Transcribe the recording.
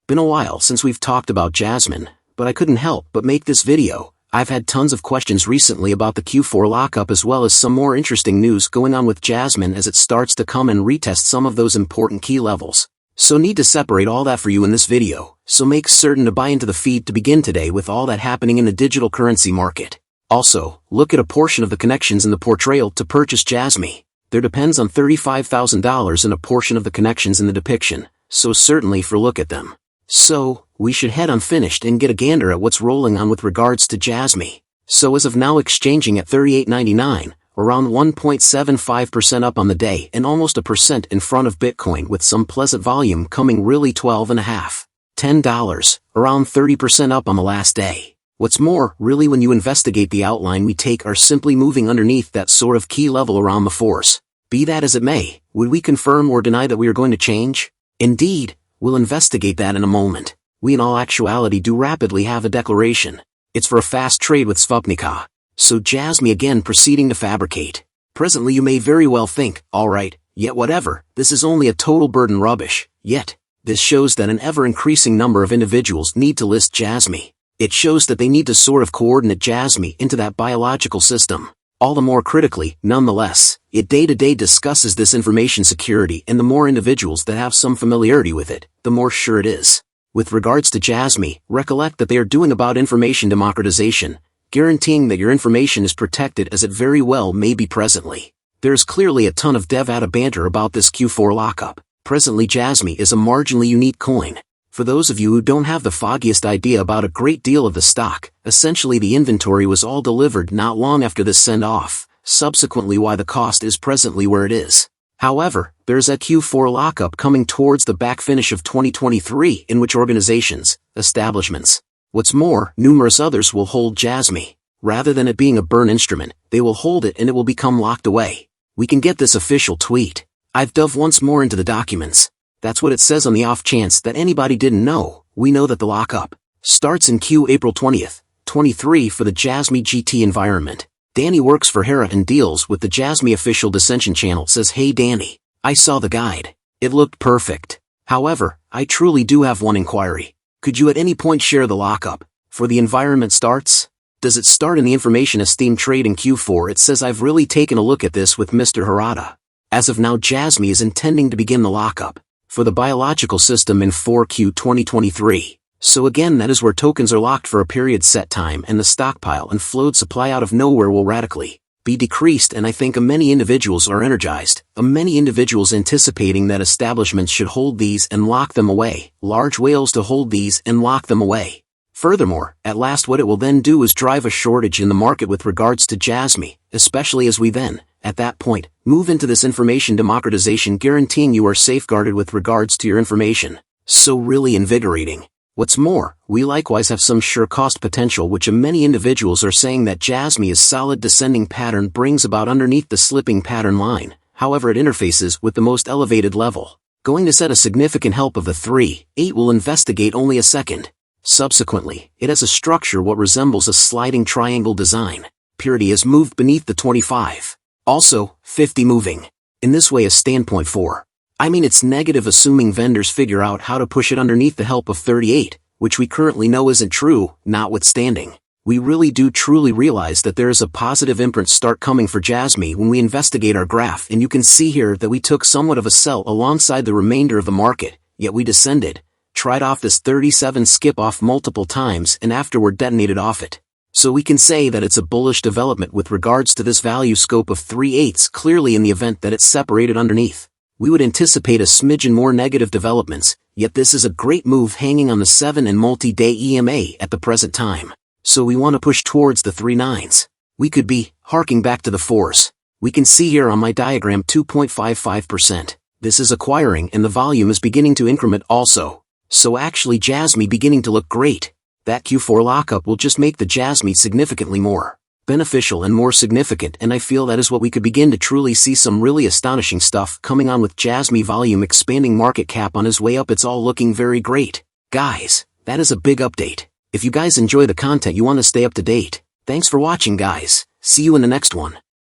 Been a while since we've talked about Jasmy, but I couldn't help but make this video. I've had tons of questions recently about the Q4 lockup as well as some more interesting news going on with Jasmy as it starts to come and retest some of those important key levels. So need to separate all that for you in this video, so make certain to buy into the feed to begin today with all that happening in the digital currency market. Also, look at a portion of the connections in the portrayal to purchase Jasmy. There depends on $35,000 in a portion of the connections in the depiction, so certainly for look at them. So, we should head unfinished and get a gander at what's rolling on with regards to Jasmy. So as of now exchanging at $38.99, around 1.75% up on the day and almost a percent in front of Bitcoin with some pleasant volume coming really $12.5, $10, around 30% up on the last day. What's more, really when you investigate the outline we take are simply moving underneath that sort of key level around the force. Be that as it may, would we confirm or deny that we are going to change? Indeed. We'll investigate that in a moment. We in all actuality do rapidly have a declaration. It's for a fast trade with Sputnika. So Jasmy again proceeding to fabricate. Presently you may very well think, alright, yet whatever, this is only a total burden rubbish, yet, this shows that an ever-increasing number of individuals need to list Jasmy. It shows that they need to sort of coordinate Jasmy into that biological system. All the more critically, nonetheless, it day-to-day discusses this information security and the more individuals that have some familiarity with it, the more sure it is. With regards to Jasmy, recollect that they are doing about information democratization, guaranteeing that your information is protected as it very well may be presently. There is clearly a ton of dev banter about this Q4 lockup. Presently Jasmy is a marginally unique coin. For those of you who don't have the foggiest idea about a great deal of the stock, essentially the inventory was all delivered not long after this send-off, subsequently why the cost is presently where it is. However, there's a Q4 lockup coming towards the back finish of 2023 in which organizations, establishments, what's more, numerous others will hold Jasmy. Rather than it being a burn instrument, they will hold it and it will become locked away. We can get this official tweet. I've dove once more into the documents. That's what it says on the off chance that anybody didn't know. We know that the lockup starts in April 20th, 23 for the Jasmy GT environment. Danny works for Hera and deals with the Jasmy official dissension channel says, "Hey Danny, I saw the guide. It looked perfect. However, I truly do have one inquiry. Could you at any point share the lockup for the environment starts? Does it start in the information esteem trade in Q4? It says I've really taken a look at this with Mr. Harada. As of now Jasmy is intending to begin the lockup for the biological system in 4Q 2023. So again that is where tokens are locked for a period set time and the stockpile and flowed supply out of nowhere will radically be decreased, and I think many individuals are energized, many individuals anticipating that establishments should hold these and lock them away, large whales to hold these and lock them away. Furthermore, at last what it will then do is drive a shortage in the market with regards to Jasmy, especially as we then, at that point, move into this information democratization guaranteeing you are safeguarded with regards to your information. So really invigorating. What's more, we likewise have some sure cost potential which many individuals are saying that Jasmy's solid descending pattern brings about underneath the slipping pattern line, however it interfaces with the most elevated level. Going to set a significant help of the 3.8 will investigate only a second. Subsequently, it has a structure what resembles a sliding triangle design. Purity is moved beneath the 25. Also, 50 moving. In this way a standpoint 4. I mean it's negative assuming vendors figure out how to push it underneath the help of 38, which we currently know isn't true, notwithstanding. We really do truly realize that there is a positive imprint start coming for Jasmy when we investigate our graph, and you can see here that we took somewhat of a sell alongside the remainder of the market, yet we descended, tried off this 37 skip off multiple times and afterward detonated off it. So we can say that it's a bullish development with regards to this value scope of 3/8 clearly in the event that it's separated underneath. We would anticipate a smidgen more negative developments, yet this is a great move hanging on the 7 and multi-day EMA at the present time. So we want to push towards the 3/9s. We could be, harking back to the 4s. We can see here on my diagram 2.55%. This is acquiring and the volume is beginning to increment also. So actually Jasmy beginning to look great. That Q4 lockup will just make the Jasmy significantly more beneficial and more significant, and I feel that is what we could begin to truly see some really astonishing stuff coming on with Jasmy volume expanding market cap on his way up. It's all looking very great. Guys, that is a big update. If you guys enjoy the content you want to stay up to date, thanks for watching guys. See you in the next one.